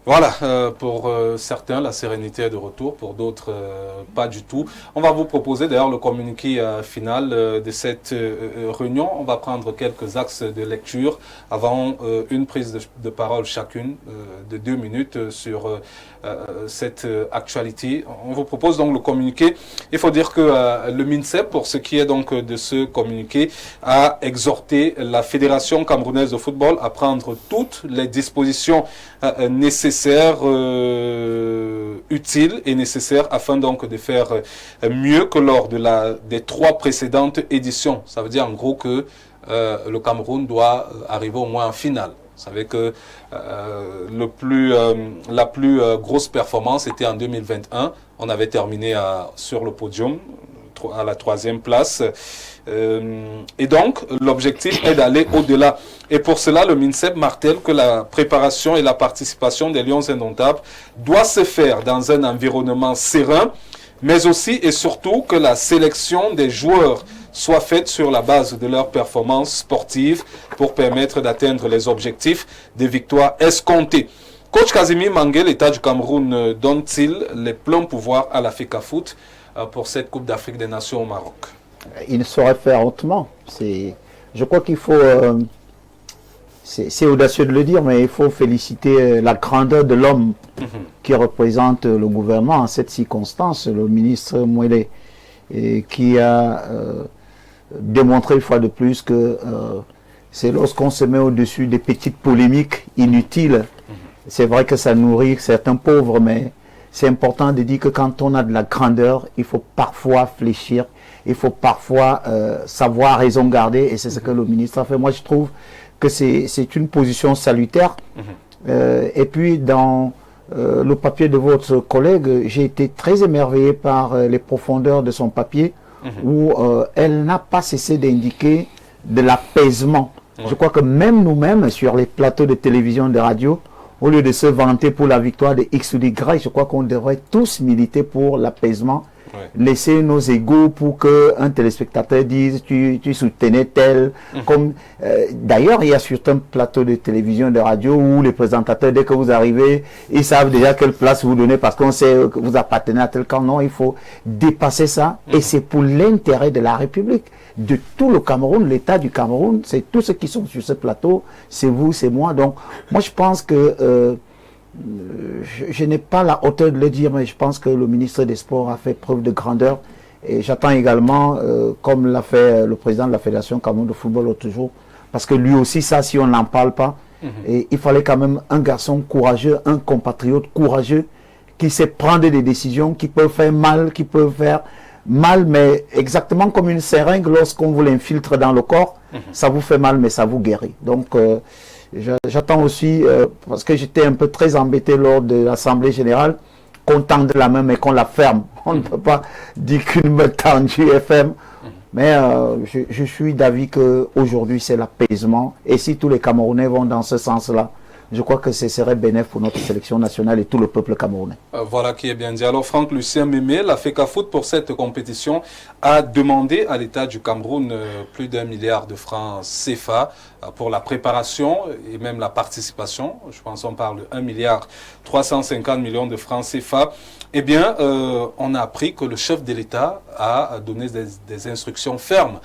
Voilà, pour certains, la sérénité est de retour, pour d'autres, pas du tout. On va vous proposer d'ailleurs le communiqué final de cette réunion. On va prendre quelques axes de lecture avant une prise de parole chacune de 2 minutes sur cette actualité. On vous propose donc le communiqué. Il faut dire que le MINSEP, pour ce qui est donc de ce communiqué, a exhorté la Fédération camerounaise de football à prendre toutes les dispositions nécessaires, utiles et nécessaires afin donc de faire mieux que lors de des 3 précédentes éditions. Ça veut dire en gros que le Cameroun doit arriver au moins en finale. Vous savez que la plus grosse performance était en 2021. On avait terminé sur le podium à la 3e place. Et donc, l'objectif est d'aller au-delà. Et pour cela, le MINSEP martèle que la préparation et la participation des Lions indomptables doit se faire dans un environnement serein, mais aussi et surtout que la sélection des joueurs soit faite sur la base de leurs performances sportives pour permettre d'atteindre les objectifs de victoire escomptés. Coach Casimir Mangué, l'État du Cameroun donne-t-il les pleins pouvoirs à la FECAFOOT pour cette Coupe d'Afrique des Nations au Maroc? Il ne saurait faire autrement. Je crois qu'il faut, c'est audacieux de le dire, mais il faut féliciter la grandeur de l'homme qui représente le gouvernement en cette circonstance, le ministre Mouélé, qui a démontré une fois de plus que c'est lorsqu'on se met au-dessus des petites polémiques inutiles. C'est vrai que ça nourrit certains pauvres, mais c'est important de dire que quand on a de la grandeur, il faut parfois fléchir, il faut parfois savoir raison garder, et c'est ce que le ministre a fait. Moi, je trouve que c'est une position salutaire. Et puis, dans le papier de votre collègue, j'ai été très émerveillé par les profondeurs de son papier, où elle n'a pas cessé d'indiquer de l'apaisement. Je crois que même nous-mêmes, sur les plateaux de télévision, de radio, au lieu de se vanter pour la victoire de X ou Y, je crois qu'on devrait tous militer pour l'apaisement. Laisser nos égos pour qu'un téléspectateur dise tu soutenais tel. D'ailleurs, il y a certains plateaux de télévision, de radio où les présentateurs, dès que vous arrivez, ils savent déjà quelle place vous donnez parce qu'on sait que vous appartenez à tel camp. Non, il faut dépasser ça. Et c'est pour l'intérêt de la République, de tout le Cameroun, l'État du Cameroun. C'est tous ceux qui sont sur ce plateau, c'est vous, c'est moi. Donc, moi, je pense que je n'ai pas la hauteur de le dire, mais je pense que le ministre des Sports a fait preuve de grandeur. Et j'attends également, comme l'a fait le président de la Fédération Cameroun de football l'autre jour, parce que lui aussi, ça, si on n'en parle pas, et il fallait quand même un garçon courageux, un compatriote courageux, qui sait prendre des décisions, qui peut faire mal, mais exactement comme une seringue, lorsqu'on vous l'infiltre dans le corps, ça vous fait mal, mais ça vous guérit. Donc, j'attends aussi, parce que j'étais un peu très embêté lors de l'Assemblée Générale, qu'on tende la main mais qu'on la ferme. On ne peut pas dire qu'une main tendue est ferme. Mais je suis d'avis qu'aujourd'hui c'est l'apaisement. Et si tous les Camerounais vont dans ce sens-là, je crois que ce serait bénéfique pour notre sélection nationale et tout le peuple camerounais. Voilà qui est bien dit. Alors Franck Lucien Mémé, la FECAFOOT pour cette compétition a demandé à l'État du Cameroun plus d'1 milliard de francs CFA pour la préparation et même la participation. Je pense qu'on parle de 1 milliard 350 millions de francs CFA. Eh bien, on a appris que le chef de l'État a donné des instructions fermes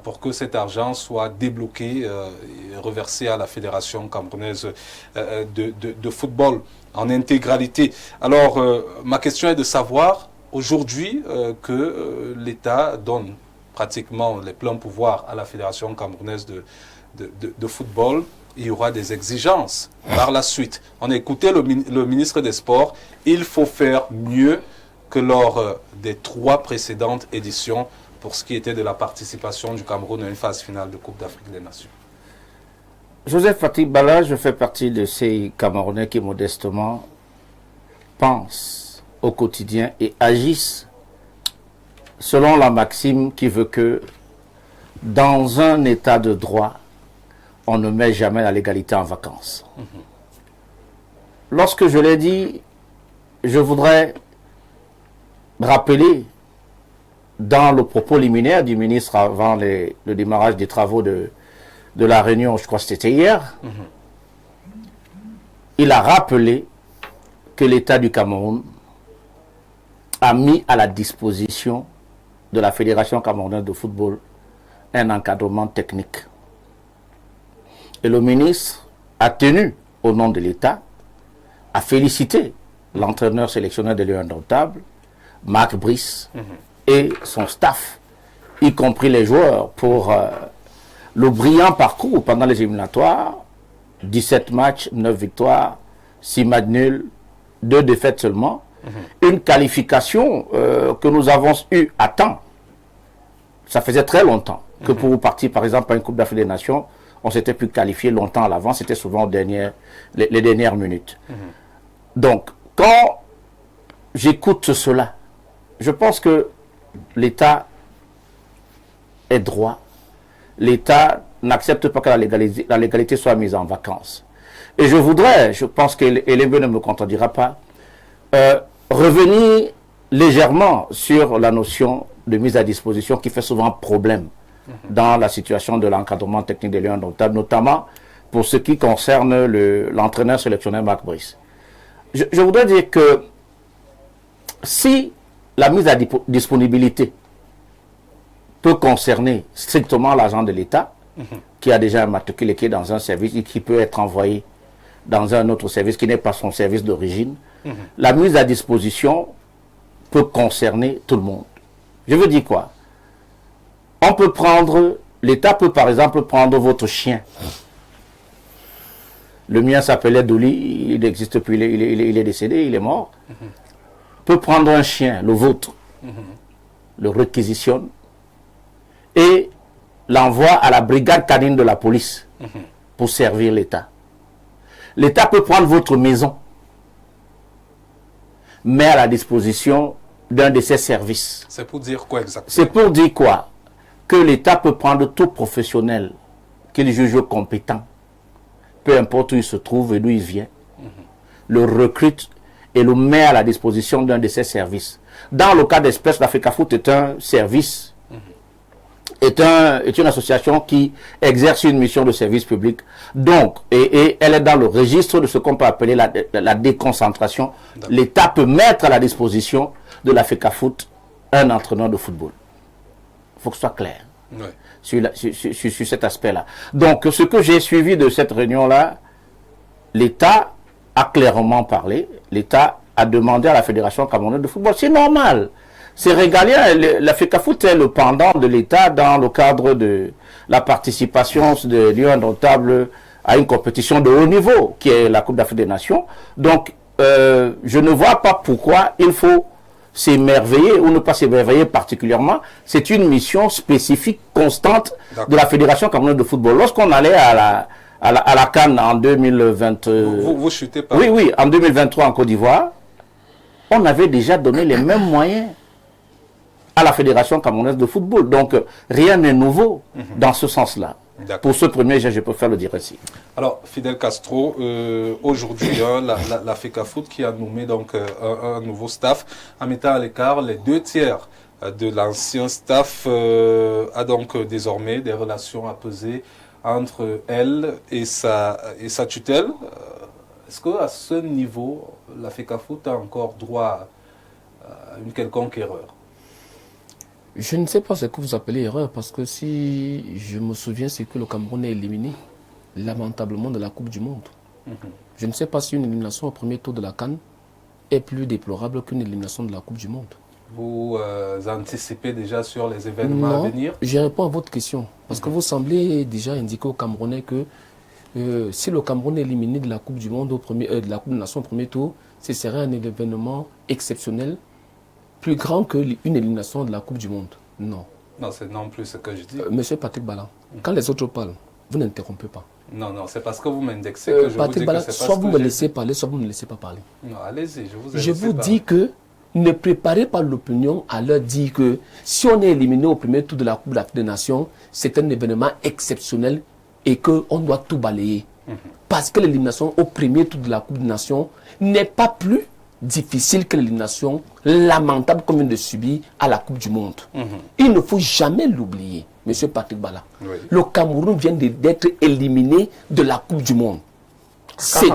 pour que cet argent soit débloqué et reversé à la Fédération camerounaise de football en intégralité. Alors, ma question est de savoir, aujourd'hui, que l'État donne pratiquement les pleins pouvoirs à la Fédération camerounaise de football, il y aura des exigences par la suite. On a écouté le ministre des Sports, il faut faire mieux que lors des 3 précédentes éditions pour ce qui était de la participation du Cameroun à une phase finale de Coupe d'Afrique des Nations. Joseph Fatih Bala, je fais partie de ces Camerounais qui modestement pensent au quotidien et agissent selon la maxime qui veut que dans un état de droit, on ne met jamais la légalité en vacances. Lorsque je l'ai dit, je voudrais rappeler dans le propos liminaire du ministre avant le démarrage des travaux de la réunion, je crois que c'était hier, il a rappelé que l'État du Cameroun a mis à la disposition de la Fédération camerounaise de football un encadrement technique. Et le ministre a tenu, au nom de l'État, à féliciter l'entraîneur sélectionneur des Lions indomptables, Marc Brice, et son staff, y compris les joueurs, pour le brillant parcours pendant les éliminatoires. 17 matchs, 9 victoires, 6 matchs nuls, 2 défaites seulement. Une qualification que nous avons eue à temps. Ça faisait très longtemps que pour partir, par exemple, à une Coupe d'Afrique des Nations, on s'était plus qualifié longtemps à l'avance, c'était souvent les dernières minutes. Donc, quand j'écoute cela, je pense que l'État est droit. L'État n'accepte pas que la légalité soit mise en vacances. Et je pense qu'Hélène ne me contredira pas, revenir légèrement sur la notion de mise à disposition qui fait souvent problème dans la situation de l'encadrement technique des Lions indomptables, notamment pour ce qui concerne l'entraîneur sélectionneur Marc Brice. Je voudrais dire que si la mise à disponibilité peut concerner strictement l'agent de l'État, qui a déjà un matricule et qui est dans un service et qui peut être envoyé dans un autre service qui n'est pas son service d'origine, la mise à disposition peut concerner tout le monde. Je veux dire quoi? On peut prendre, l'État peut par exemple prendre votre chien. Le mien s'appelait Dolly, il n'existe plus, il est décédé, il est mort. Peut prendre un chien, le vôtre, le réquisitionne et l'envoie à la brigade canine de la police pour servir l'État. L'État peut prendre votre maison, met à la disposition d'un de ses services. C'est pour dire quoi exactement? C'est pour dire quoi? Que l'État peut prendre tout professionnel qu'il juge compétent, peu importe où il se trouve et d'où il vient, le recrute et le met à la disposition d'un de ses services. Dans le cas d'espèce, l'Africafoot est un service, est une association qui exerce une mission de service public. Donc, et elle est dans le registre de ce qu'on peut appeler la déconcentration. L'État peut mettre à la disposition de l'Africafoot un entraîneur de football. Il faut que ce soit clair sur cet aspect-là. Donc, ce que j'ai suivi de cette réunion-là, l'État a clairement parlé. L'État a demandé à la Fédération camerounaise de football. C'est normal. C'est régalien. L'Africafoot est le pendant de l'État dans le cadre de la participation de Lions indomptables à une compétition de haut niveau, qui est la Coupe d'Afrique des Nations. Donc, je ne vois pas pourquoi il faut s'émerveiller ou ne pas s'émerveiller particulièrement. C'est une mission spécifique, constante de la Fédération camerounaise de football. Lorsqu'on allait à la CAN en 2020... Vous chutez pas. Oui, en 2023 en Côte d'Ivoire, on avait déjà donné les mêmes moyens à la Fédération camerounaise de football. Donc, rien n'est nouveau dans ce sens-là. Pour ce premier, je peux faire le dire ici. Alors, Fidel Castro, aujourd'hui, la FECAFOOT qui a nommé donc un nouveau staff, en mettant à l'écart les 2 tiers de l'ancien staff, a donc désormais des relations à peser entre elle et sa tutelle. Est-ce qu'à ce niveau, la FECAFOOT a encore droit à une quelconque erreur? Je ne sais pas ce que vous appelez erreur, parce que si je me souviens, c'est que le Cameroun est éliminé lamentablement de la Coupe du Monde. Je ne sais pas si une élimination au premier tour de la CAN est plus déplorable qu'une élimination de la Coupe du Monde. Vous anticipez déjà sur les événements à venir? Je réponds à votre question, parce que vous semblez déjà indiquer aux Camerounais que si le Cameroun est éliminé de la Coupe du Monde de la Coupe des Nations au premier tour, ce serait un événement exceptionnel, plus grand qu'une élimination de la Coupe du Monde. Non. Non, c'est non plus ce que je dis. Monsieur Patrick Bala, quand les autres parlent, vous n'interrompez pas. Non, c'est parce que vous m'indexez que je Patrick vous dis Bala, que c'est pas soit ce vous que me laissez parler, soit vous ne me laissez pas parler. Non, allez-y, je vous ai Je vous dis que ne préparez pas l'opinion à leur dire que si on est éliminé au premier tour de la Coupe d'Afrique des Nations, c'est un événement exceptionnel et qu'on doit tout balayer. Parce que l'élimination au premier tour de la Coupe des Nations n'est pas plus difficile que l'élimination lamentable qu'on vient de subir à la Coupe du Monde. Il ne faut jamais l'oublier, monsieur Patrick Bala. Oui. Le Cameroun vient d'être éliminé de la Coupe du Monde. C'est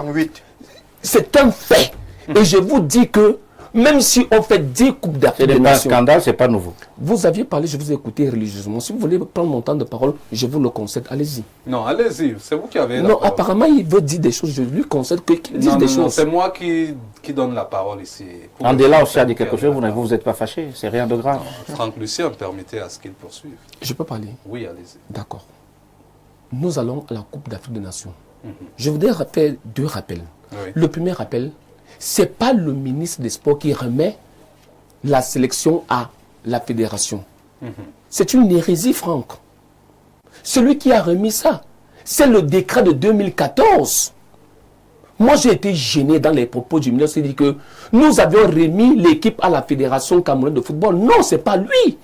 un fait. Et je vous dis que même si on fait 10 Coupes d'Afrique des C'est pas un Nations, scandale, c'est pas nouveau. vous aviez parlé, je vous ai écouté religieusement. Si vous voulez prendre mon temps de parole, je vous le concède. Allez-y. Non, allez-y, c'est vous qui avez la Non, parole. apparemment, il veut dire des choses. Je lui concède qu'il dise Non, des non, non, choses. c'est moi qui donne la parole ici. Pour Andela le- aussi a dit quelque pour chose, la vous n'êtes pas fâché, c'est rien de grave. Franck Lucien, permettez à ce qu'il poursuive. Je peux parler. Oui, allez-y. D'accord. Nous allons à la Coupe d'Afrique des Nations. Je voudrais faire 2 rappels. Oui. Le premier rappel, ce n'est pas le ministre des Sports qui remet la sélection à la fédération. C'est une hérésie, Franck. Celui qui a remis ça, c'est le décret de 2014. Moi, j'ai été gêné dans les propos du ministre. Il dit que nous avions remis l'équipe à la Fédération camerounaise de football. Non, ce n'est pas lui.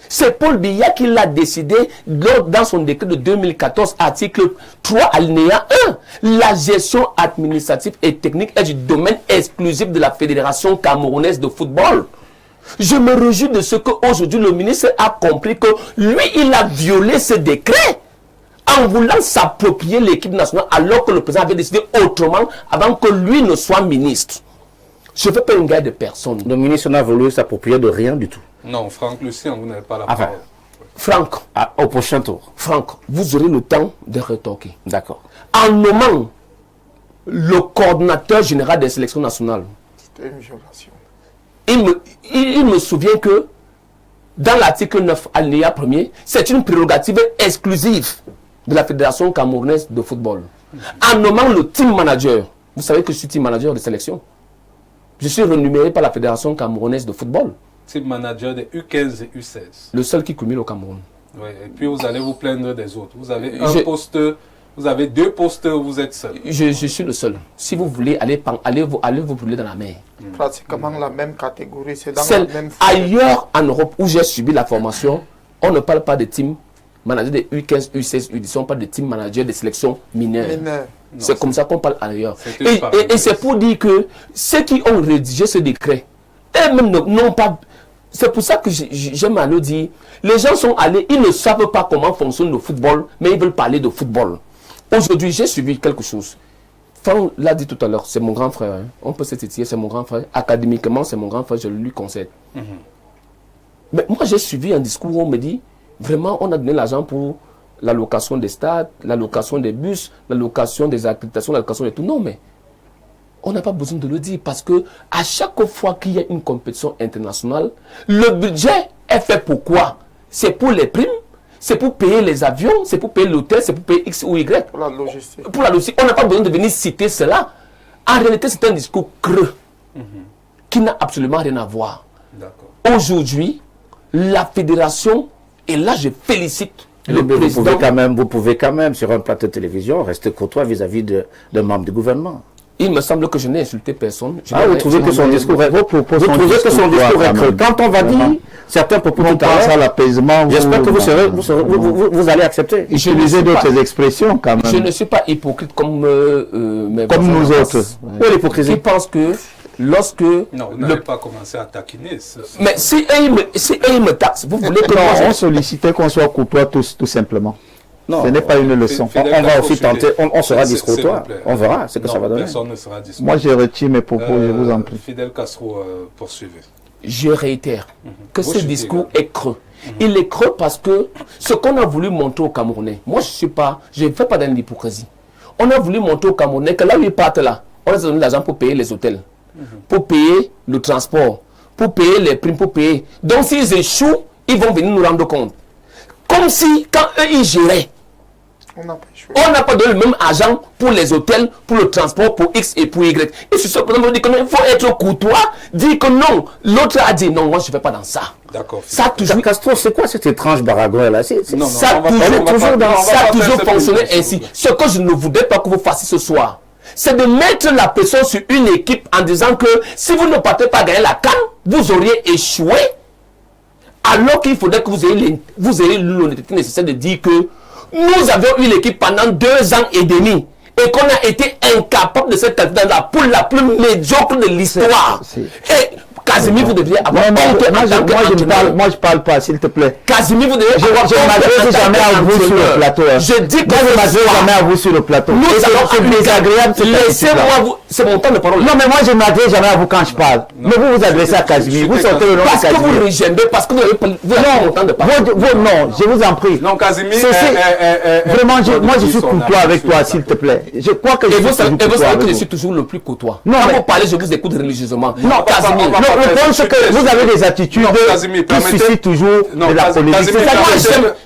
C'est Paul Biya qui l'a décidé dans son décret de 2014, article 3, alinéa 1. La gestion administrative et technique est du domaine exclusif de la Fédération camerounaise de football. Je me réjouis de ce qu'aujourd'hui le ministre a compris que lui, il a violé ce décret en voulant s'approprier l'équipe nationale alors que le président avait décidé autrement avant que lui ne soit ministre. Je ne fais pas une guerre de personne. Le ministre n'a voulu s'approprier de rien du tout. Non, Franck Lucien, vous n'avez pas la Enfin. parole. Franck, Au prochain tour. Franck, vous aurez le temps de rétorquer. D'accord. En nommant le coordinateur général des sélections nationales, C'était une violation. il me souvient que dans l'article 9, alinéa 1er, c'est une prérogative exclusive de la Fédération camerounaise de football. En nommant le team manager, vous savez que je suis team manager de sélection. Je suis renuméré par la Fédération camerounaise de football, Team manager des U15 et U16. le seul qui culmine au Cameroun. Oui, et puis vous allez vous plaindre des autres. Vous avez Je- un poste, vous avez 2 postes, vous êtes seul. Je suis le seul. Si vous voulez, allez vous brûler dans la mer. Pratiquement la même catégorie, c'est dans Celle- la même foulée. ailleurs en Europe où j'ai subi la formation, on ne parle pas de team manager des U15, U16, U17, on parle de team manager des sélections mineures. Mineur. C'est comme ça qu'on parle ailleurs. C'est une Et parenthèse. c'est pour dire que ceux qui ont rédigé ce décret, eux-mêmes n'ont pas... C'est pour ça que j'aime à le dire. Les gens sont allés, ils ne savent pas comment fonctionne le football, mais ils veulent parler de football. Aujourd'hui, j'ai suivi quelque chose. Franck l'a dit tout à l'heure, c'est mon grand frère. Hein. On peut se titiller, c'est mon grand frère. Académiquement, c'est mon grand frère, je le lui concède. Mais moi, j'ai suivi un discours où on me dit, vraiment, on a donné l'argent pour la location des stades, la location des bus, la location des accréditations, la location de tout. Non, mais on n'a pas besoin de le dire parce que à chaque fois qu'il y a une compétition internationale, le budget est fait pour quoi? C'est pour les primes, c'est pour payer les avions, c'est pour payer l'hôtel, c'est pour payer X ou Y. Pour la logistique. Pour la logistique, on n'a pas besoin de venir citer cela. En réalité, c'est un discours creux qui n'a absolument rien à voir. D'accord. Aujourd'hui, la fédération, et là je félicite le Vous président. pouvez quand même, sur un plateau de télévision, rester courtois vis-à-vis d'un membre du gouvernement. Il me semble que je n'ai insulté personne. Vous trouvez que son discours est Vos propos sont creux. discours, Quand on va Vraiment. dire certains propos On tout à pense à l'heure, l'apaisement. j'espère que vous allez accepter. Je ne Utilisez suis pas- d'autres expressions quand Je même. ne suis pas hypocrite comme mes Comme voisins nous en autres. face, Où est l'hypocrisie? qui pensent que lorsque Non, vous le- n'avez pas commencé à taquiner. mais si eux ils me taxent, vous voulez que Non, moi on je... sollicitait qu'on soit courtois tous, tout simplement. Non. Ce n'est pas une leçon. Fidèle On va Castro, aussi tenter, on sera s'il vous discretois. plaît. On verra ce que Non, ça va donner. Personne ne sera discret. Moi, je retire mes propos, je vous en prie. Fidèle Castro, poursuivez. Je réitère que Vous ce chutez, discours là. est creux. Il est creux parce que ce qu'on a voulu montrer aux Camerounais, moi je ne fais pas dans l'hypocrisie. On a voulu montrer aux Camerounais que là où ils partent là, on les a donné l'argent pour payer les hôtels, pour payer le transport, pour payer les primes, pour payer. Donc s'ils échouent, ils vont venir nous rendre compte. Comme si quand eux ils géraient, On n'a pas échoué. on n'a pas donné le même argent pour les hôtels, pour le transport, pour X et pour Y. Et sur ce point, on dit qu'il faut être courtois, dire que non. L'autre a dit non, moi je ne vais pas dans ça. D'accord. Ça a toujours, Castro, c'est quoi cette étrange baragouin là? Non, ça a on va toujours, pas- on va toujours pas- dans- on va ça pas a faire toujours cette fonctionné émission. ainsi. Ce que je ne voudrais pas que vous fassiez ce soir, c'est de mettre la pression sur une équipe en disant que si vous ne partez pas gagner la CAN, vous auriez échoué. Alors qu'il faudrait que vous ayez l'honnêteté nécessaire de dire que nous avions eu l'équipe pendant 2 ans et demi et qu'on a été incapable de cette candidat-là pour la plus médiocre de l'histoire. C'est- Et Casimir, vous devriez avoir honte en tant qu'entraîneur. Moi, je parle pas, s'il te plaît. Casimir, vous devez Je ne m'adresse jamais à vous sur le plateau. Je dis que moi, je ne m'adresse jamais à vous sur le plateau. Nous allons désagréable. Laissez-moi vous. C'est mon temps de parole. Non, mais moi, je ne m'adresse jamais à vous quand je parle. Mais vous vous adressez à Casimir. Vous sortez le nom de Parce que vous Casimir. régénez, parce que vous avez mon temps de parole. Non, je vous en prie. Non, Casimir. Vraiment, moi, je suis courtois avec toi, s'il te plaît. Je crois que et vous savez que je suis toujours le plus courtois. Non, quand mais... vous parlez, je vous écoute religieusement. Non, Casimir. Non, le point, c'est que vous avez des attitudes qui suscitent toujours de la polémique. C'est ça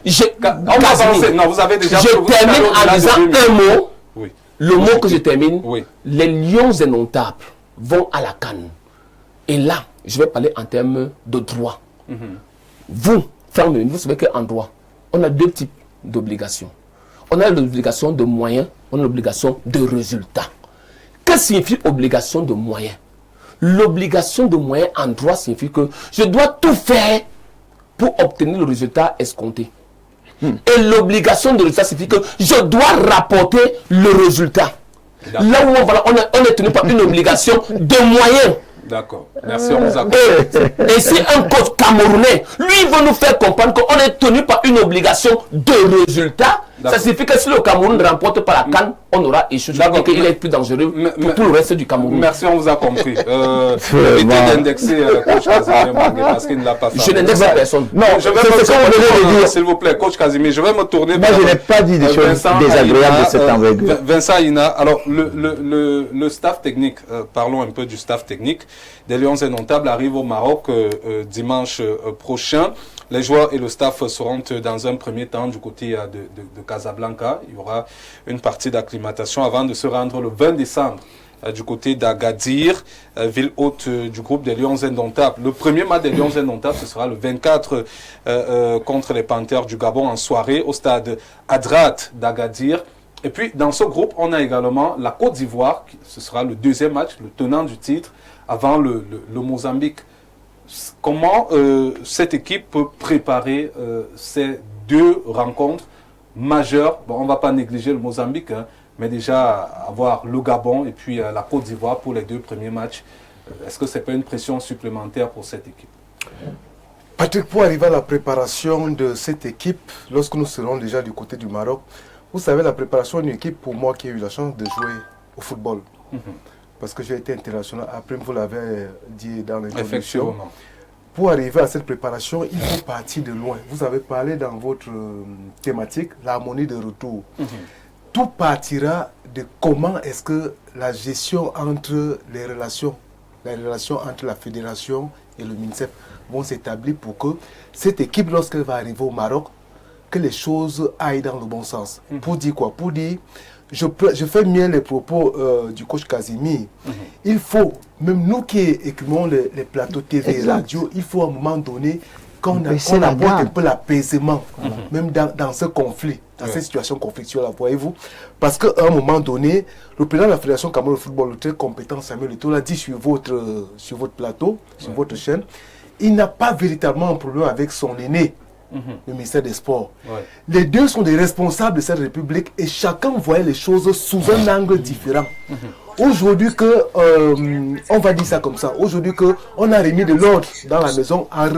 que non, vous avez déjà... Je termine en disant un mot. Oui. Le mot que je termine. Oui. Les lions indomptables vont à la CAN. Et là, je vais parler en termes de droit. Vous, frère, vous savez qu'en droit, on a deux types d'obligations. On a l'obligation de moyens, on a l'obligation de résultats. Que signifie obligation de moyens? L'obligation de moyens en droit signifie que je dois tout faire pour obtenir le résultat escompté. Et l'obligation de résultat signifie que je dois rapporter le résultat. Là où on est tenu par une obligation de moyens. D'accord. Merci, on vous accorde. Et si un coach camerounais, lui, veut nous faire comprendre qu'on est tenu par une obligation de résultat, ça signifie que si le Cameroun ne remporte pas la CAN, on aura échoué. Et qu'il est plus dangereux pour tout le reste du Cameroun. Merci, on vous a compris. Évitez d'indexer coach Casimir Mangué parce qu'il ne l'a pas fait. Je n'indexe personne. Non, je vais me tourner, s'il vous plaît, coach Casimir, je vais me tourner. Moi, je n'ai pas dit des choses désagréables de cette envergure. Vincent Aina, alors le staff technique, parlons un peu du staff technique des Lions indomptables arrive au Maroc dimanche prochain. Les joueurs et le staff seront dans un premier temps du côté de Casablanca. Il y aura une partie d'acclimatation avant de se rendre le 20 décembre du côté d'Agadir, ville haute du groupe des Lions indomptables. Le premier match des Lions indomptables, ce sera le 24 contre les Panthères du Gabon en soirée au stade Adrat d'Agadir. Et puis dans ce groupe, on a également la Côte d'Ivoire, ce sera le deuxième match, le tenant du titre, avant le Mozambique. Comment cette équipe peut préparer ces deux rencontres majeures? Bon, on ne va pas négliger le Mozambique, hein, mais déjà avoir le Gabon et puis la Côte d'Ivoire pour les deux premiers matchs. Est-ce que ce n'est pas une pression supplémentaire pour cette équipe? Patrick, pour arriver à la préparation de cette équipe, lorsque nous serons déjà du côté du Maroc, vous savez, la préparation d'une équipe, pour moi qui ai eu la chance de jouer au football, parce que j'ai été international, après vous l'avez dit dans l'introduction. Pour arriver à cette préparation, il faut partir de loin. Vous avez parlé dans votre thématique, l'harmonie de retour. Tout partira de comment est-ce que la gestion entre les relations entre la fédération et le MINSEP vont s'établir pour que cette équipe, lorsqu'elle va arriver au Maroc, que les choses aillent dans le bon sens. Pour dire quoi? Pour dire, je fais mieux les propos du coach Casimir. Il faut, même nous qui écrivons les plateaux TV et radio, il faut à un moment donné qu'on apporte un peu l'apaisement, même dans ce conflit, dans cette situation conflictuelle, voyez-vous. Parce qu'à un moment donné, le président de la Fédération Cameroun de football, le très compétent Samuel Eto'o, l'a dit sur votre plateau, sur votre chaîne, il n'a pas véritablement un problème avec son aîné, le ministère des Sports. Les deux sont des responsables de cette République et chacun voyait les choses sous un angle différent. Aujourd'hui on va dire ça comme ça, aujourd'hui on a remis de l'ordre dans la maison en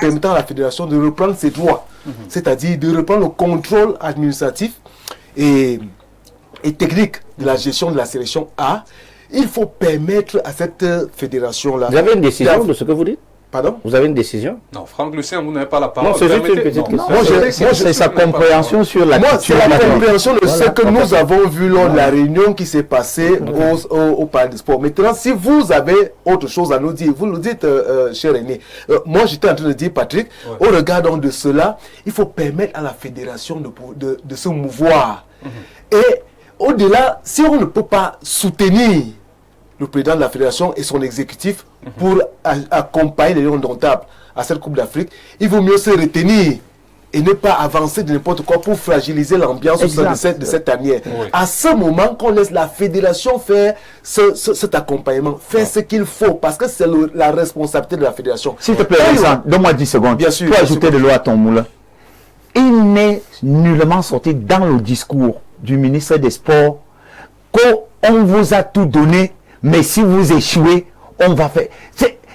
permettant à la fédération de reprendre ses droits, c'est-à-dire de reprendre le contrôle administratif et technique de la gestion de la sélection A. Il faut permettre à cette fédération-là... Vous avez une décision de ce que vous dites? Pardon? Vous avez une décision? Non, Franck Lucien, vous n'avez pas la parole. Non, c'est juste une petite question. Moi, c'est sa compréhension sur la Moi, c'est la compréhension de ce que nous avons vu lors de la réunion qui s'est passée au Palais des Sports. Maintenant, si vous avez autre chose à nous dire, vous nous dites, cher aîné. Moi, j'étais en train de dire, Patrick, au regard donc de cela, il faut permettre à la fédération de se mouvoir. Et au-delà, si on ne peut pas soutenir le président de la fédération et son exécutif pour accompagner les Lions indomptables à cette Coupe d'Afrique, il vaut mieux se retenir et ne pas avancer de n'importe quoi pour fragiliser l'ambiance de cette tanière. À ce moment, qu'on laisse la fédération faire cet accompagnement, faire ce qu'il faut, parce que c'est la responsabilité de la fédération. S'il te plaît, Vincent, donne-moi 10 secondes. Bien sûr, pour ajouter de l'eau à ton moulin. Il n'est nullement sorti dans le discours du ministre des Sports qu'on vous a tout donné, mais si vous échouez, on va faire...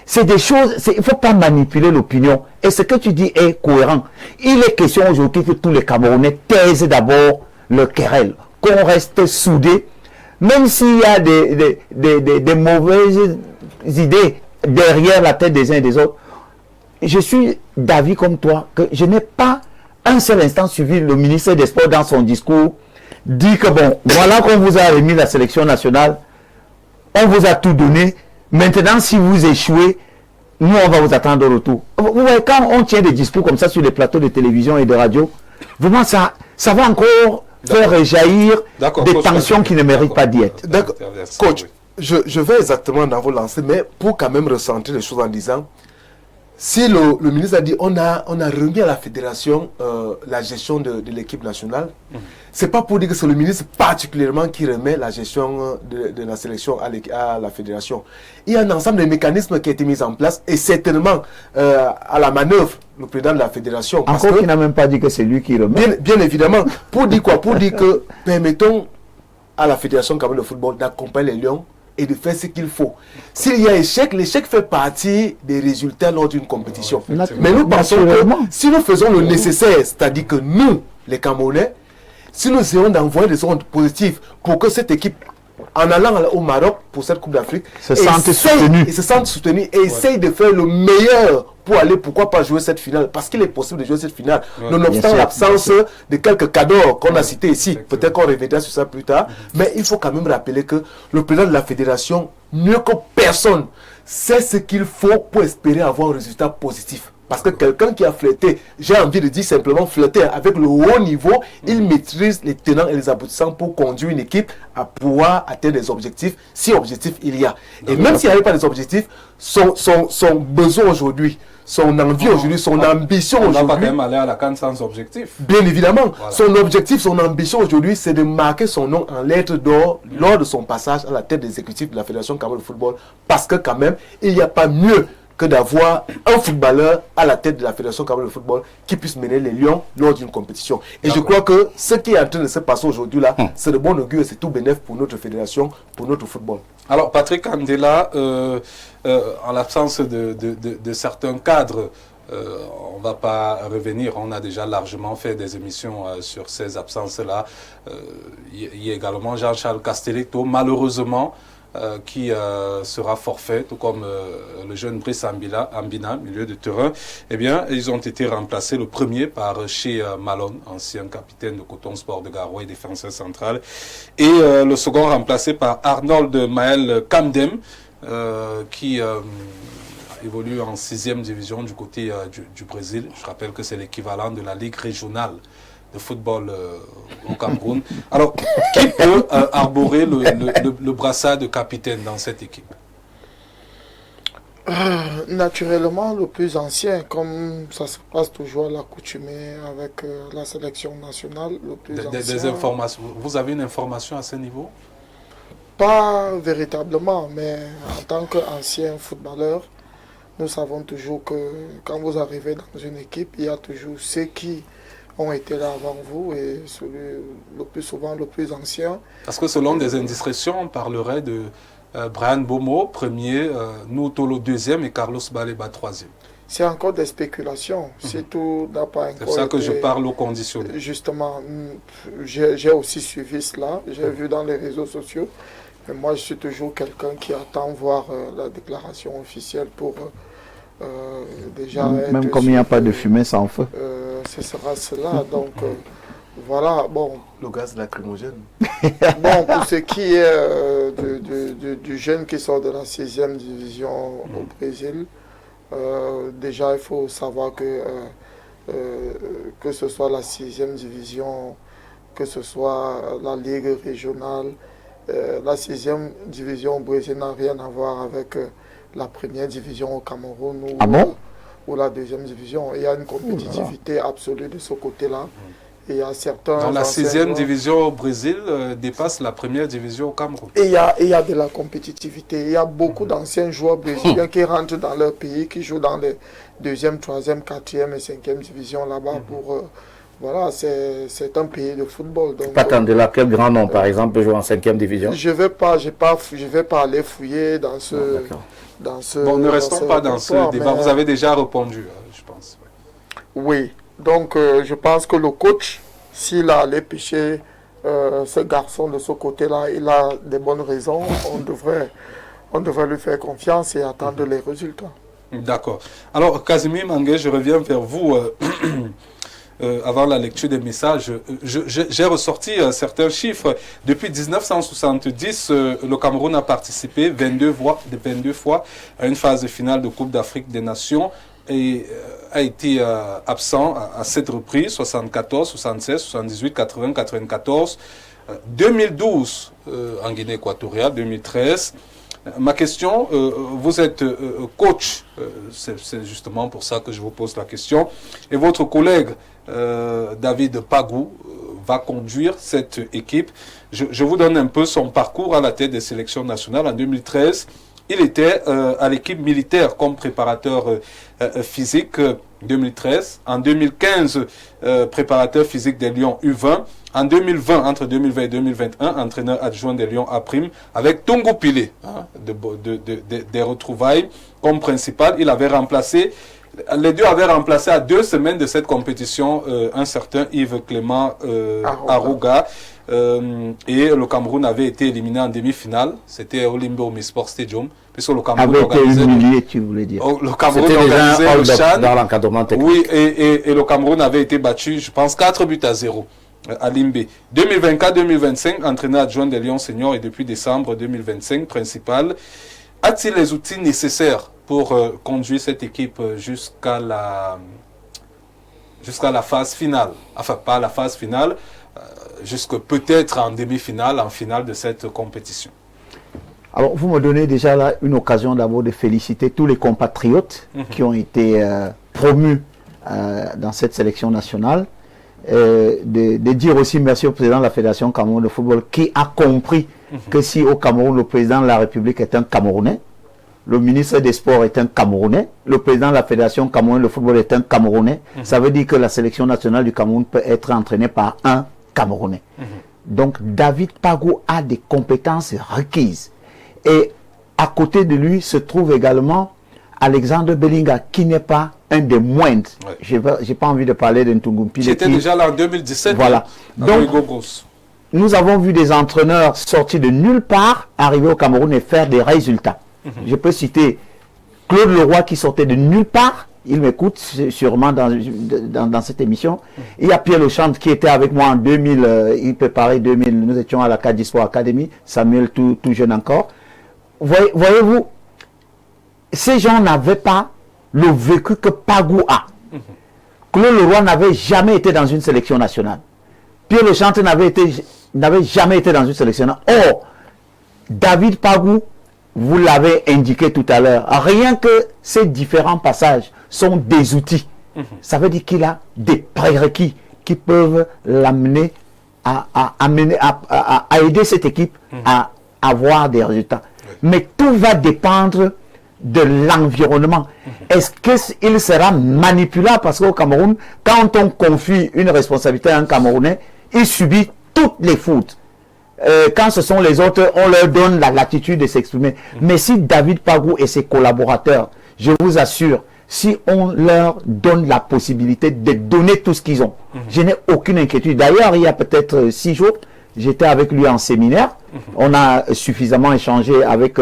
c'est des choses, il ne faut pas manipuler l'opinion. Et ce que tu dis est cohérent. Il est question aujourd'hui que tous les Camerounais taisent d'abord le querelle, qu'on reste soudés, même s'il y a des mauvaises idées derrière la tête des uns et des autres. Je suis d'avis comme toi que je n'ai pas un seul instant suivi le ministre des Sports dans son discours dit que bon, voilà qu'on vous a remis la sélection nationale, on vous a tout donné, maintenant si vous échouez, nous on va vous attendre au retour. Vous voyez, quand on tient des discours comme ça sur les plateaux de télévision et de radio, vraiment ça va encore faire réjaillir des tensions qui ne méritent pas d'y être. D'accord. Coach, je vais exactement dans vos lancers, mais pour quand même recentrer les choses en disant, si le ministre a dit on a remis à la fédération la gestion de l'équipe nationale, c'est pas pour dire que c'est le ministre particulièrement qui remet la gestion de la sélection à la fédération. Il y a un ensemble de mécanismes qui a été mis en place et certainement à la manœuvre le président de la fédération. Encore qu'il n'a même pas dit que c'est lui qui remet. Bien évidemment. Pour dire quoi? Pour dire que permettons à la fédération camerounaise de football d'accompagner les Lions et de faire ce qu'il faut. S'il y a échec, l'échec fait partie des résultats lors d'une compétition. Mais nous pensons que si nous faisons le nécessaire, c'est-à-dire que nous, les Camerounais, si nous essayons d'envoyer des ondes positives pour que cette équipe, en allant au Maroc pour cette Coupe d'Afrique, se sente soutenue et essaye de faire le meilleur pour aller, pourquoi pas jouer cette finale, parce qu'il est possible de jouer cette finale, nonobstant l'absence de quelques cadeaux qu'on a cités ici. Peut-être qu'on reviendra sur ça plus tard, mais il faut quand même rappeler que le président de la fédération, mieux que personne, sait ce qu'il faut pour espérer avoir un résultat positif. Parce que quelqu'un qui a flirté, j'ai envie de dire simplement flirter avec le haut niveau, il maîtrise les tenants et les aboutissants pour conduire une équipe à pouvoir atteindre des objectifs, si objectif il y a. Et même s'il n'y avait pas des objectifs, son besoin aujourd'hui, son envie aujourd'hui, son ambition aujourd'hui... On va pas quand même aller à la CAN sans objectif. Bien évidemment. Voilà. Son objectif, son ambition aujourd'hui, c'est de marquer son nom en lettres d'or lors de son passage à la tête exécutive de la Fédération camerounaise de football. Parce que quand même, il n'y a pas mieux que d'avoir un footballeur à la tête de la Fédération camerounaise de football qui puisse mener les Lions lors d'une compétition. Et je crois que ce qui est en train de se passer aujourd'hui là, c'est de bon augure et c'est tout bénéf pour notre fédération, pour notre football. Alors Patrick Andela, en l'absence de certains cadres, on ne va pas revenir, on a déjà largement fait des émissions sur ces absences-là. Il y a également Jean-Charles Castelletto, malheureusement, qui sera forfait, tout comme le jeune Brice Ambina, milieu de terrain. Eh bien, ils ont été remplacés, le premier par Chez Malone, ancien capitaine de Coton Sport de Garoua et défenseur central, et le second remplacé par Arnold Maël Kamdem, qui évolue en 6e division du côté du Brésil. Je rappelle que c'est l'équivalent de la Ligue régionale de football au Cameroun. Alors, qui peut arborer le brassard de capitaine dans cette équipe? Naturellement, le plus ancien, comme ça se passe toujours à l'accoutumée avec la sélection nationale, le plus ancien... Des informations. Vous avez une information à ce niveau? Pas véritablement, mais en tant qu'ancien footballeur, nous savons toujours que quand vous arrivez dans une équipe, il y a toujours ceux qui ont été là avant vous et celui le plus souvent le plus ancien. Parce que selon des indiscrétions, on parlerait de Brian Bomo, premier, Noutolo, deuxième et Carlos Baleba, troisième. C'est encore des spéculations. Si tout n'a pas encore... C'est ça que je parle au conditionnel. Justement, j'ai aussi suivi cela, j'ai vu dans les réseaux sociaux. Mais moi, je suis toujours quelqu'un qui attend voir la déclaration officielle pour... déjà même comme il n'y a pas de fumée sans feu. Ce sera cela, donc voilà, bon. Le gaz lacrymogène. Bon, pour ce qui est du jeune qui sort de la 6e division au Brésil, déjà il faut savoir que ce soit la 6e division, que ce soit la Ligue régionale, la 6e division au Brésil n'a rien à voir avec la première division au Cameroun ou la 2e division. Il y a une compétitivité absolue de ce côté-là. Et il y a certains... Dans la 6e division au Brésil dépasse la première division au Cameroun. Et il y a de la compétitivité. Il y a beaucoup d'anciens joueurs brésiliens qui rentrent dans leur pays, qui jouent dans les 2e, 3e, 4e et 5e divisions là-bas pour voilà, c'est un pays de football. Donc, Patandela, quel grand nom, par exemple, peut jouer en 5e division? Je vais pas aller fouiller dans ce... Bon, ne restons pas dans ce débat. Vous avez déjà répondu, je pense. Oui. Donc, je pense que le coach, s'il a allé pêcher ce garçon de ce côté-là, il a des bonnes raisons. On devrait lui faire confiance et attendre les résultats. D'accord. Alors, Casimir Mangué, je reviens vers vous. Avant la lecture des messages, j'ai ressorti certains chiffres. Depuis 1970, le Cameroun a participé 22 fois à une phase finale de Coupe d'Afrique des Nations et a été absent à 7 reprises, 74, 76, 78, 80, 94, 2012 en Guinée équatoriale, 2013. Ma question, vous êtes coach, c'est justement pour ça que je vous pose la question, et votre collègue David Pagou va conduire cette équipe. Je vous donne un peu son parcours à la tête des sélections nationales. En 2013, il était à l'équipe militaire comme préparateur physique 2013. En 2015, préparateur physique des Lions U20. En 2020, entre 2020 et 2021, entraîneur adjoint des Lions A', avec Tongo Pile, des retrouvailles comme principal. Il avait remplacé, les deux avaient remplacé à 2 semaines de cette compétition un certain Yves Clément Arouga. Et le Cameroun avait été éliminé en demi-finale. C'était au Limbe Omnisport Stadium. Puisque le Cameroun organisait tu voulais dire. Le Cameroun organisait le CHAN. Dans l'encadrement technique. Oui, et le Cameroun avait été battu, je pense, 4-0 à Limbe. 2024-2025, entraîneur adjoint des Lions seniors et depuis décembre 2025, principal. A-t-il les outils nécessaires pour conduire cette équipe jusqu'à la phase finale? Enfin, pas la phase finale, jusque peut-être en demi-finale, en finale de cette compétition. Alors, vous me donnez déjà là une occasion d'abord de féliciter tous les compatriotes qui ont été promus dans cette sélection nationale. De dire aussi merci au président de la Fédération Cameroun de football qui a compris que si au Cameroun, le président de la République est un Camerounais, le ministre des Sports est un Camerounais, le président de la Fédération Cameroun de football est un Camerounais, ça veut dire que la sélection nationale du Cameroun peut être entraînée par un Camerounais. Donc, David Pagou a des compétences requises. Et à côté de lui se trouve également Alexandre Bellinga, qui n'est pas un des moindres. Ouais. Je n'ai pas envie de parler de Ntungumpi. J'étais déjà là en 2017. Voilà. Donc, nous avons vu des entraîneurs sortis de nulle part arriver au Cameroun et faire des résultats. Je peux citer Claude Leroy qui sortait de nulle part. Il m'écoute sûrement dans cette émission. Il y a Pierre Lechante qui était avec moi en 2000. Il préparait 2000. Nous étions à la Cadi Sport Academy. Samuel, tout jeune encore. Voyez-vous, ces gens n'avaient pas le vécu que Pagou a. Claude Leroy n'avait jamais été dans une sélection nationale. Pierre Lechante n'avait jamais été dans une sélection nationale. Or, David Pagou, vous l'avez indiqué tout à l'heure, rien que ces différents passages sont des outils. Ça veut dire qu'il a des prérequis qui peuvent l'amener à aider cette équipe à avoir des résultats. Mais tout va dépendre de l'environnement. Est-ce qu'il sera manipulable? Parce qu'au Cameroun, quand on confie une responsabilité à un Camerounais, il subit toutes les fautes. Quand ce sont les autres, on leur donne la latitude de s'exprimer. Mais si David Pagou et ses collaborateurs, je vous assure, si on leur donne la possibilité de donner tout ce qu'ils ont, je n'ai aucune inquiétude. D'ailleurs, il y a peut-être 6 jours, j'étais avec lui en séminaire. On a suffisamment échangé avec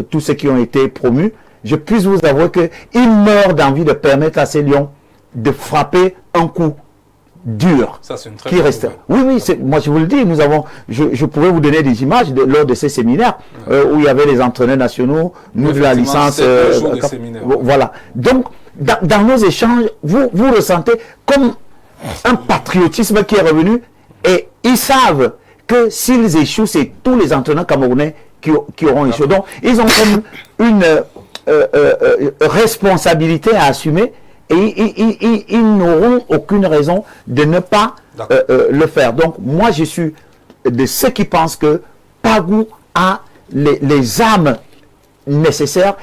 tous ceux qui ont été promus. Je puis vous avouer qu'il meurt d'envie de permettre à ces lions de frapper un coup dur. Ça, c'est une très qui reste. Oui, moi je vous le dis, je pourrais vous donner des images lors de ces séminaires où il y avait les entraîneurs nationaux, nous de la licence. Voilà. Donc, dans nos échanges, vous ressentez comme un patriotisme qui est revenu. Et ils savent que s'ils échouent, c'est tous les entraîneurs camerounais qui auront échoué. Donc, ils ont comme une responsabilité à assumer et ils n'auront aucune raison de ne pas le faire. Donc, moi, je suis de ceux qui pensent que Pagou a les armes nécessaire,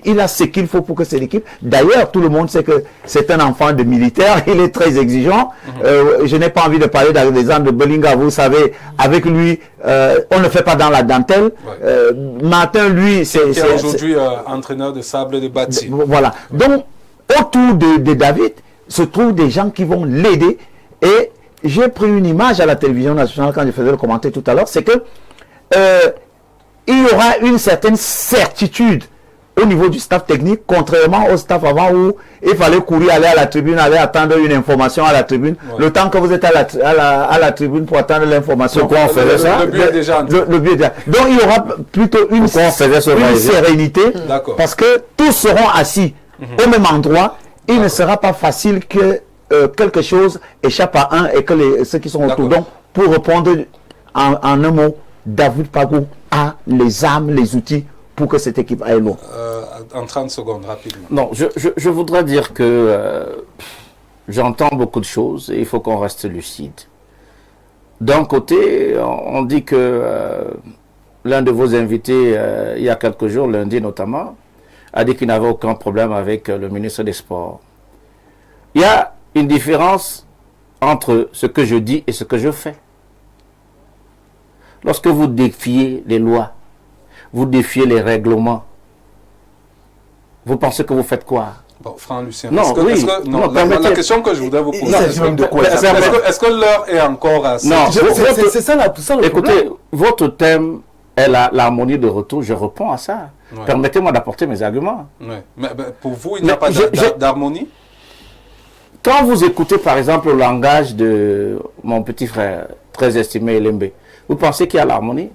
il a ce qu'il faut pour que cette équipe, d'ailleurs tout le monde sait que c'est un enfant de militaire, il est très exigeant, je n'ai pas envie de parler d'exemple de Bellinga, vous savez, avec lui, on ne fait pas dans la dentelle, Martin lui, c'est aujourd'hui entraîneur de Sable de Bati. Voilà, donc autour de David se trouvent des gens qui vont l'aider, et j'ai pris une image à la télévision nationale quand je faisais le commentaire tout à l'heure, c'est que il y aura une certaine certitude au niveau du staff technique, contrairement au staff avant où il fallait courir, aller à la tribune, aller attendre une information à la tribune. Le temps que vous êtes à la tribune pour attendre l'information. Pourquoi on faisait ça? Le but est déjà Donc il y aura plutôt une sérénité, parce que tous seront assis au même endroit. Il ne sera pas facile que quelque chose échappe à un et que ceux qui sont autour. Donc, pour répondre en un mot, David Pagou a les armes, les outils pour que cette équipe aille loin. En 30 secondes, rapidement. Non, je voudrais dire que j'entends beaucoup de choses et il faut qu'on reste lucide. D'un côté, on dit que l'un de vos invités, il y a quelques jours, lundi notamment, a dit qu'il n'avait aucun problème avec le ministre des Sports. Il y a une différence entre ce que je dis et ce que je fais. Lorsque vous défiez les lois, vous défiez les règlements, vous pensez que vous faites quoi? Bon, Franck Lucien, non, la question que je voudrais vous poser, est-ce que l'heure est encore assez... Non, c'est ça le écoutez, problème. Votre thème est l'harmonie de retour, je réponds à ça. Ouais. Permettez-moi d'apporter mes arguments. Ouais. Mais pour vous, il n'y a pas d'harmonie? Quand vous écoutez par exemple le langage de mon petit frère, très estimé Elembe, vous pensez qu'il y a l'harmonie?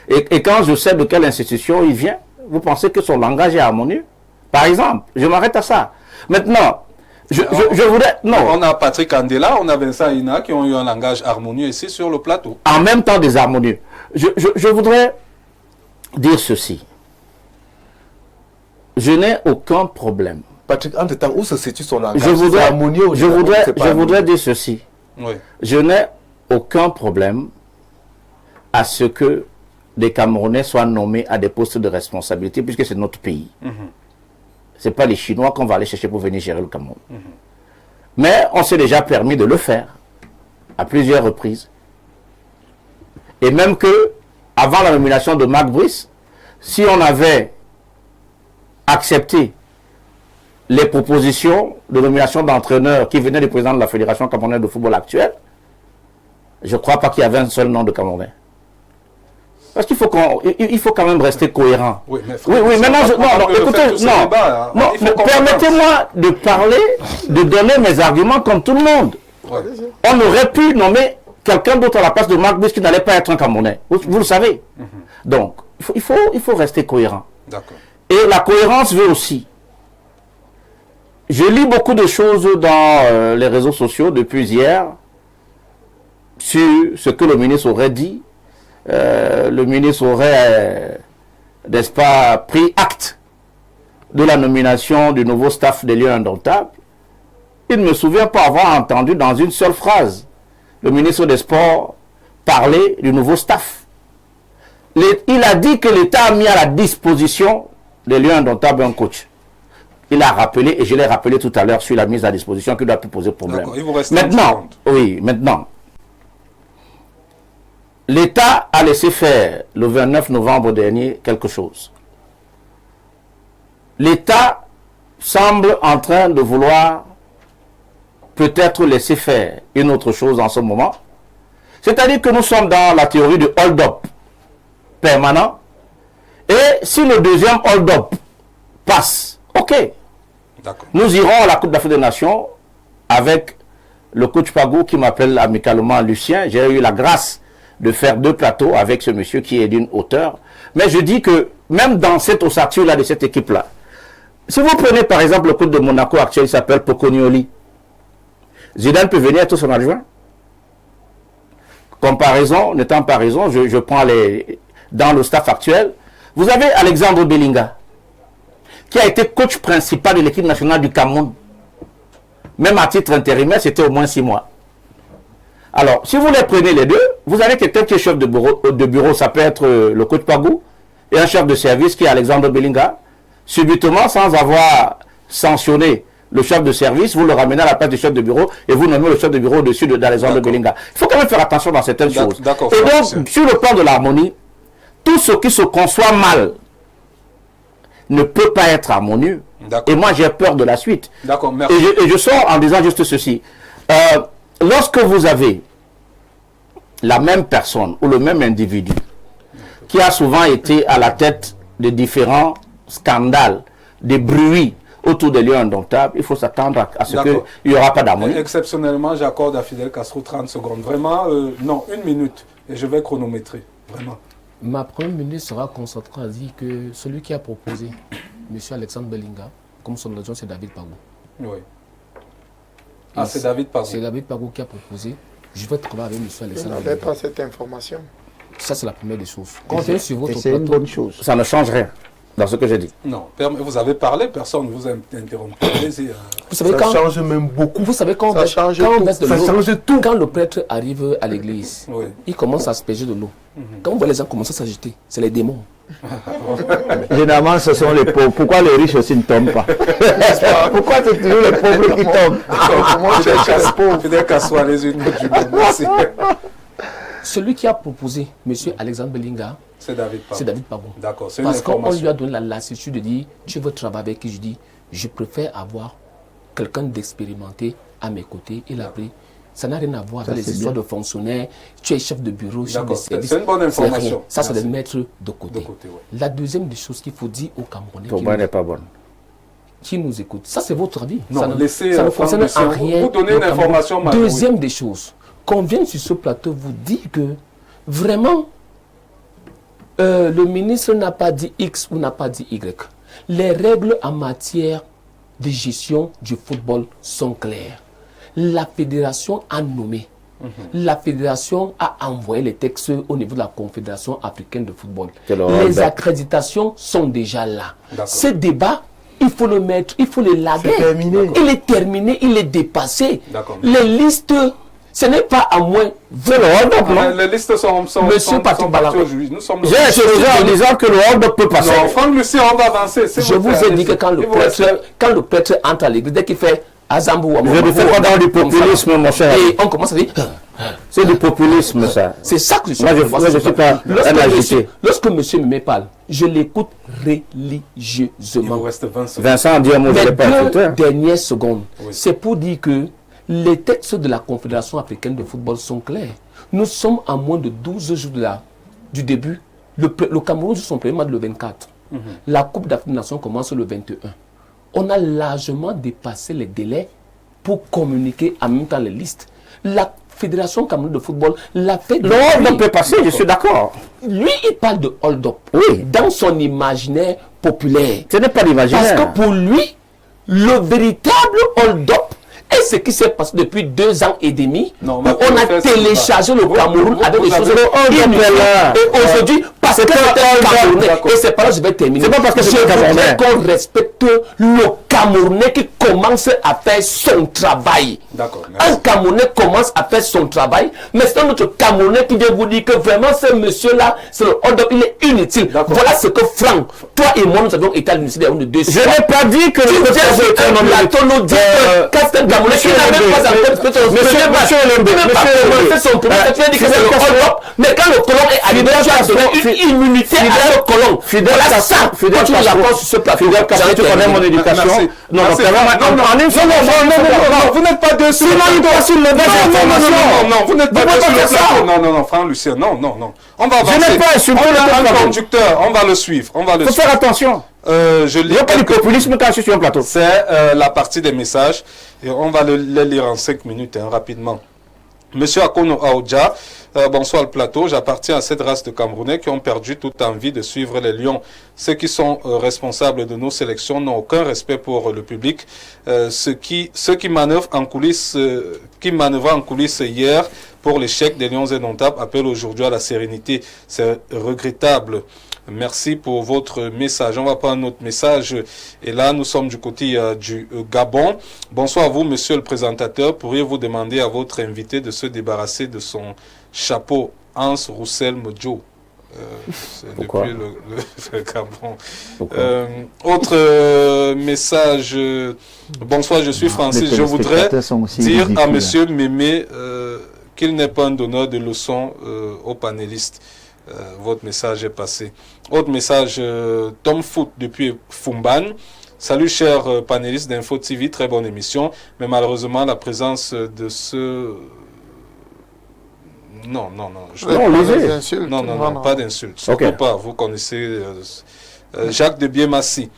Et quand je sais de quelle institution il vient, vous pensez que son langage est harmonieux? Par exemple, je m'arrête à ça. Maintenant, je voudrais... Non. On a Patrick Andela, on a Vincent Ina qui ont eu un langage harmonieux ici sur le plateau. En même temps désharmonieux. Je voudrais dire ceci. Je n'ai aucun problème. Patrick, entre-temps, où se situe son langage? Je voudrais dire ceci. Oui. Je n'ai aucun problème à ce que des Camerounais soient nommés à des postes de responsabilité, puisque c'est notre pays. Ce n'est pas les Chinois qu'on va aller chercher pour venir gérer le Cameroun. Mais on s'est déjà permis de le faire à plusieurs reprises. Et même que, avant la nomination de Marc Brice, si on avait accepté les propositions de nomination d'entraîneurs qui venaient du président de la Fédération camerounaise de football actuelle, je ne crois pas qu'il y avait un seul nom de Camerounais. Parce qu'il faut quand même rester cohérent. Oui, maintenant, permettez-moi de parler, de donner mes arguments comme tout le monde. Ouais. On aurait pu nommer quelqu'un d'autre à la place de Marc Brice qui n'allait pas être un Camerounais. Vous le savez. Donc, il faut rester cohérent. Et la cohérence veut aussi. Je lis beaucoup de choses dans les réseaux sociaux depuis hier sur ce que le ministre aurait dit. Le ministre aurait, n'est-ce pas, pris acte de la nomination du nouveau staff des Lions Indomptables. Il ne me souvient pas avoir entendu dans une seule phrase le ministre des Sports parler du nouveau staff. Il a dit que l'État a mis à la disposition des Lions Indomptables un coach. Il a rappelé, et je l'ai rappelé tout à l'heure sur la mise à disposition qui doit plus poser problème. Maintenant, l'État a laissé faire le 29 novembre dernier quelque chose. L'État semble en train de vouloir peut-être laisser faire une autre chose en ce moment. C'est-à-dire que nous sommes dans la théorie du hold-up permanent. Et si le deuxième hold-up passe, ok. Nous irons à la Coupe d'Afrique des Nations avec le coach Pagou qui m'appelle amicalement Lucien. J'ai eu la grâce de faire 2 plateaux avec ce monsieur qui est d'une hauteur. Mais je dis que même dans cette ossature-là de cette équipe-là, si vous prenez par exemple le coach de Monaco actuel, il s'appelle Poconioli. Zidane peut venir être son adjoint. Comparaison, n'étant pas raison, je prends dans le staff actuel. Vous avez Alexandre Bellinga, qui a été coach principal de l'équipe nationale du Cameroun. Même à titre intérimaire, c'était au moins 6 mois. Alors, si vous les prenez les deux, vous avez quelqu'un qui est chef de bureau, ça peut être le coach Pagou, et un chef de service qui est Alexandre Belinga. Subitement, sans avoir sanctionné le chef de service, vous le ramenez à la place du chef de bureau et vous nommez le chef de bureau au-dessus d'Alexandre Belinga. Il faut quand même faire attention dans certaines choses. Et donc, sur le plan de l'harmonie, tout ce qui se conçoit mal ne peut pas être harmonieux. Et moi, j'ai peur de la suite. D'accord, merci. Et je sors en disant juste ceci. Lorsque vous avez la même personne ou le même individu qui a souvent été à la tête de différents scandales, des bruits autour des lieux indomptables, il faut s'attendre à ce qu'il n'y aura pas d'harmonie. Exceptionnellement, j'accorde à Fidel Castro 30 secondes. Vraiment, non, 1 minute. Et je vais chronométrer. Vraiment. Ma première ministre sera concentrée à dire que celui qui a proposé M. Alexandre Belinga, comme son adjoint, c'est David Pagou. Oui. Ah, c'est David Pagou. C'est David Pagou qui a proposé. Je vais travailler avec M. Alexandre Belinga. Je n'avais pas cette information. Ça, c'est la première des choses. C'est une bonne chose. Ça ne change rien dans ce que j'ai dit. Non, vous avez parlé, personne ne vous a interrompu. Vous savez, Ça change même beaucoup. Vous savez, quand Ça change tout. Quand le prêtre arrive à l'église, Oui. il commence à asperger de l'eau. Quand vous voyez les gens commencer à s'agiter, c'est les démons. Généralement, ce sont les pauvres. Pourquoi les riches aussi ne tombent pas? Pourquoi c'est toujours les pauvres qui tombent? Fidel Castro, allez-y, merci. Celui qui a proposé M. Alexandre Belinga, C'est David Pagou. c'est David Pagou. D'accord, c'est une Parce qu'on information. lui a donné la lassitude de dire, tu veux travailler avec qui? Je dis, je préfère avoir quelqu'un d'expérimenté à mes côtés. Il a pris. Ça n'a rien à voir avec les histoires de fonctionnaires. Tu es chef de bureau, chef de D'accord, service. c'est une bonne C'est rien. information. Ça, c'est de Merci. mettre de côté. Ouais. La deuxième des choses qu'il faut dire aux Camerounais Pour moi, elle n'est pas bonne. qui nous écoutent, ça c'est votre avis. Non, ça ne, laissez ça ne Franck concerne Lucien en rien. vous donner le une Cameroun. information, Marie. Deuxième des choses, qu'on vienne sur ce plateau vous dire que vraiment, le ministre n'a pas dit X ou n'a pas dit Y. Les règles en matière de gestion du football sont claires. La fédération a nommé. La fédération a envoyé les textes au niveau de la Confédération africaine de football. Les accréditations sont déjà là. Ce débat, il faut le mettre, il faut le laguer. Il est terminé, il est dépassé. Les listes, ce n'est pas à moins. Les listes sont Monsieur Patrick Bala. J'ai exposé en disant que le hold peut passer. Non, Franck Lucien, on va avancer. Je vous ai dit que quand le prêtre entre à l'église, dès qu'il fait Azambou, je ne fais pas dans du populisme, mon cher. Et on commence à dire. C'est du populisme, ça. C'est ça que je suis Moi, je suis pas un agité. Lorsque monsieur me parle, je l'écoute religieusement. Il vous reste 20 secondes. Vincent, dis un mot, je l'ai pas écouté. Les 2 dernières secondes, c'est pour dire que les textes de la Confédération africaine de football sont clairs. Nous sommes à moins de 12 jours du début. Le Cameroun joue son premier match le 24. La Coupe d'Afrique des Nations commence le 21. On a largement dépassé les délais pour communiquer en même temps les listes. La Fédération camerounaise de football l'a fait. Le hold-up peut passer, je suis d'accord. Lui, il parle de hold-up. Oui. Dans son imaginaire populaire. Ce n'est pas l'imaginaire. Parce que pour lui, le véritable hold-up est ce qui s'est passé depuis 2 ans et demi. Non, où on a téléchargé le Cameroun avec des choses inutiles. Et aujourd'hui, parce que c'est un Camerounais, et c'est par là que je vais terminer. C'est pas parce que c'est un Camerounais. Je voudrais qu'on respecte le Camerounais qui commence à faire son travail. Un Camerounais commence à faire son travail, mais c'est un autre Camerounais qui vient vous dire que vraiment ce monsieur-là, c'est le hold-up, il est inutile. Voilà ce que Franck, toi et moi, nous avions été à l'université de 2 Je n'ai pas dit que le plateau nous dit que Castel Camerounais qui n'a même pas encore mais quand le colon est arrivé, tu as donné une immunité à ce colon. Fidel Castro, tu es d'accord sur ce plateau. Fidel Castro, tu connais mon éducation. Non, vous n'êtes pas dessus. Non, vous n'êtes pas dessus. Non, Franck Lucien, non. On va avancer. Je n'ai pas insulté le conducteur, on va le suivre. Il faut faire attention. Il n'y a pas de populisme quand je suis sur un plateau. C'est la partie des messages. Et on va le lire en 5 minutes, rapidement. Monsieur Akono Aoudja, bonsoir le plateau. J'appartiens à cette race de Camerounais qui ont perdu toute envie de suivre les Lions. Ceux qui sont responsables de nos sélections n'ont aucun respect pour le public. Ceux qui manœuvrent en coulisses, hier pour l'échec des Lions indomptables appellent aujourd'hui à la sérénité. C'est regrettable. Merci pour votre message. On va prendre un autre message. Et là, nous sommes du côté du Gabon. Bonsoir à vous, monsieur le présentateur. Pourriez-vous demander à votre invité de se débarrasser de son chapeau Hans Roussel Modjo? C'est Pourquoi? depuis le Gabon. Autre message. Bonsoir, je suis Francis. Je voudrais dire à Monsieur Mémé qu'il n'est pas un donneur de leçons aux panélistes. Votre message est passé. Autre message, Tom Foot depuis Fumban. Salut chers panélistes d'Info TV, très bonne émission. Mais malheureusement, la présence de ce... Non. Non, pas d'insultes. Surtout pas, vous connaissez Jacques de Biémassi.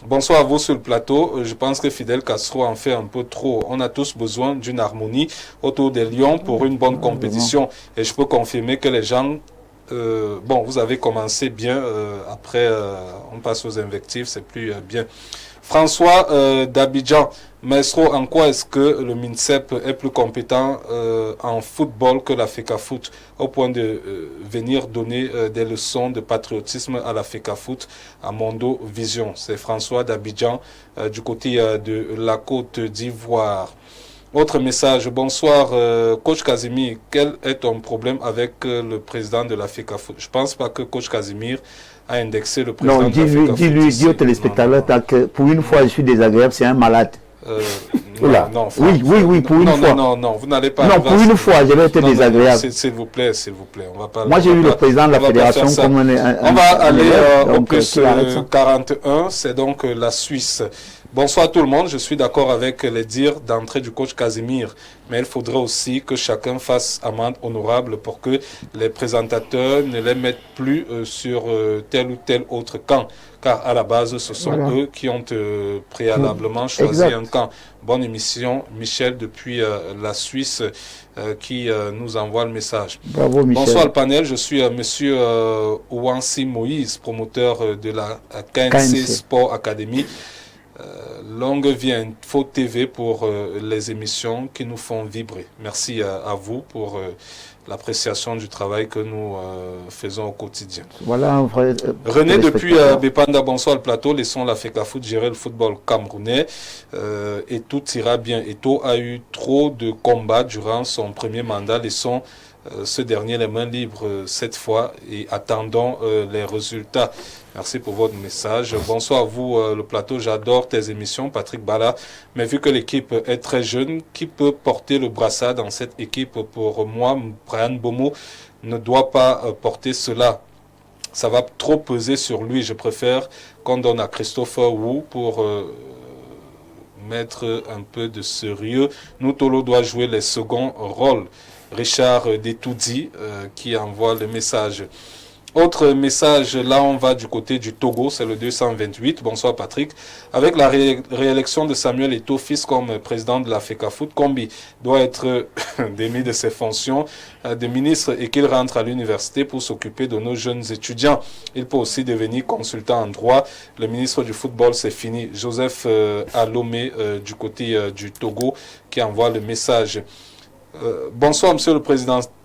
Bonsoir à vous sur le plateau. Je pense que Fidel Castro en fait un peu trop. On a tous besoin d'une harmonie autour des Lions pour une bonne compétition. Et je peux confirmer que les gens... bon, vous avez commencé bien. Après, on passe aux invectives. C'est plus bien. François d'Abidjan. Maestro, en quoi est-ce que le MINSEP est plus compétent en football que la FECAFOOT au point de venir donner des leçons de patriotisme à la FECAFOOT à Mondo Vision? C'est François d'Abidjan du côté de la Côte d'Ivoire. Autre message. Bonsoir, Coach Casimir. Quel est ton problème avec le président de la FECAFOOT? Je ne pense pas que Coach Casimir a indexé le président de la FECAFOOT. Dis aux téléspectateurs que pour une fois, je suis désagréable, c'est un malade. Non, oui, pour une fois. Non, vous n'allez pas. Non, pour une fois, je vais être désagréable. S'il vous plaît. On va pas. Moi, j'ai eu le président de la fédération comme on va aller au plus 41, c'est donc la Suisse. Bonsoir tout le monde, je suis d'accord avec les dires d'entrée du coach Casimir, mais il faudrait aussi que chacun fasse amende honorable pour que les présentateurs ne les mettent plus sur tel ou tel autre camp, car à la base ce sont eux qui ont préalablement choisi un camp. Bonne émission, Michel depuis la Suisse qui nous envoie le message. Bravo Michel. Bonsoir le panel, je suis monsieur Ouansi Moïse, promoteur de la KNC Sport Academy. Longue vie à Info TV pour les émissions qui nous font vibrer. Merci à vous pour l'appréciation du travail que nous faisons au quotidien. Voilà un vrai, René depuis Bepanda, bonsoir le plateau. Laissons la FECAFOOT gérer le football camerounais et tout ira bien. Eto'o a eu trop de combats durant son premier mandat. Laissons ce dernier les mains libres cette fois et attendons les résultats. Merci pour votre message. Bonsoir à vous, le plateau. J'adore tes émissions, Patrick Bala. Mais vu que l'équipe est très jeune, qui peut porter le brassard dans cette équipe? Pour moi, Brian Bomo ne doit pas porter cela. Ça va trop peser sur lui. Je préfère qu'on donne à Christopher Wu pour mettre un peu de sérieux. Noutolo doit jouer les seconds rôles. Richard Detoudi qui envoie le message. Autre message, là on va du côté du Togo, c'est le 228. Bonsoir Patrick. Avec la réélection de Samuel Eto'o, fils comme président de la FECAFOOT, Kombi doit être démis de ses fonctions de ministre et qu'il rentre à l'université pour s'occuper de nos jeunes étudiants. Il peut aussi devenir consultant en droit. Le ministre du football, c'est fini. Joseph Alomé du côté du Togo qui envoie le message. Bonsoir monsieur le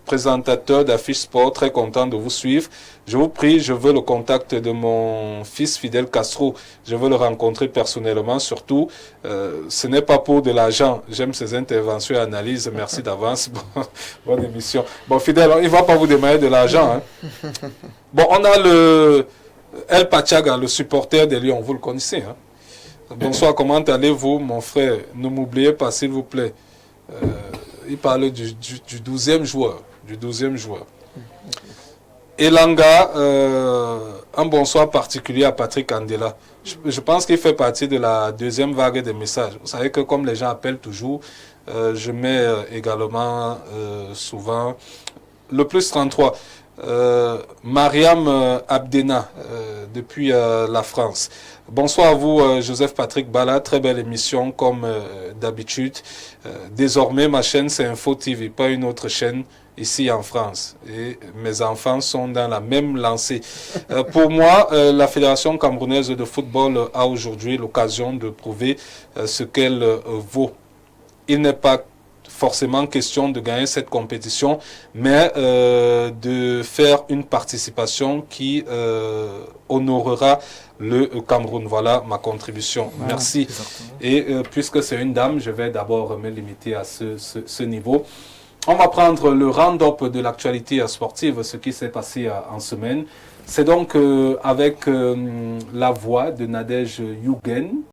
présentateur d'Affiche Sport, très content de vous suivre. Je vous prie, je veux le contact de mon fils Fidel Castro. Je veux le rencontrer personnellement, surtout. Ce n'est pas pour de l'argent. J'aime ses interventions et analyses. Merci d'avance. Bonne émission. Bon, Fidel, il ne va pas vous demander de l'argent. Hein. Bon, on a le El Pachaga, le supporter des Lions. Vous le connaissez. Hein? Bonsoir, comment allez-vous, mon frère? Ne m'oubliez pas, s'il vous plaît. Il parle du 12e joueur. Elanga, un bonsoir particulier à Patrick Andela. Je pense qu'il fait partie de la deuxième vague des messages. Vous savez que comme les gens appellent toujours, je mets également souvent le plus 33. Mariam Abdena depuis la France. Bonsoir à vous, Joseph Patrick Bala. Très belle émission comme d'habitude. Désormais, ma chaîne, c'est Info TV, pas une autre chaîne ici en France. Et mes enfants sont dans la même lancée. Pour moi, la Fédération camerounaise de football a aujourd'hui l'occasion de prouver ce qu'elle vaut. Il n'est pas forcément question de gagner cette compétition, mais de faire une participation qui honorera le Cameroun. Voilà ma contribution. Voilà, merci. Exactement. Et puisque c'est une dame, je vais d'abord me limiter à ce niveau. On va prendre le round-up de l'actualité sportive, ce qui s'est passé en semaine. C'est donc avec la voix de Nadège Yougen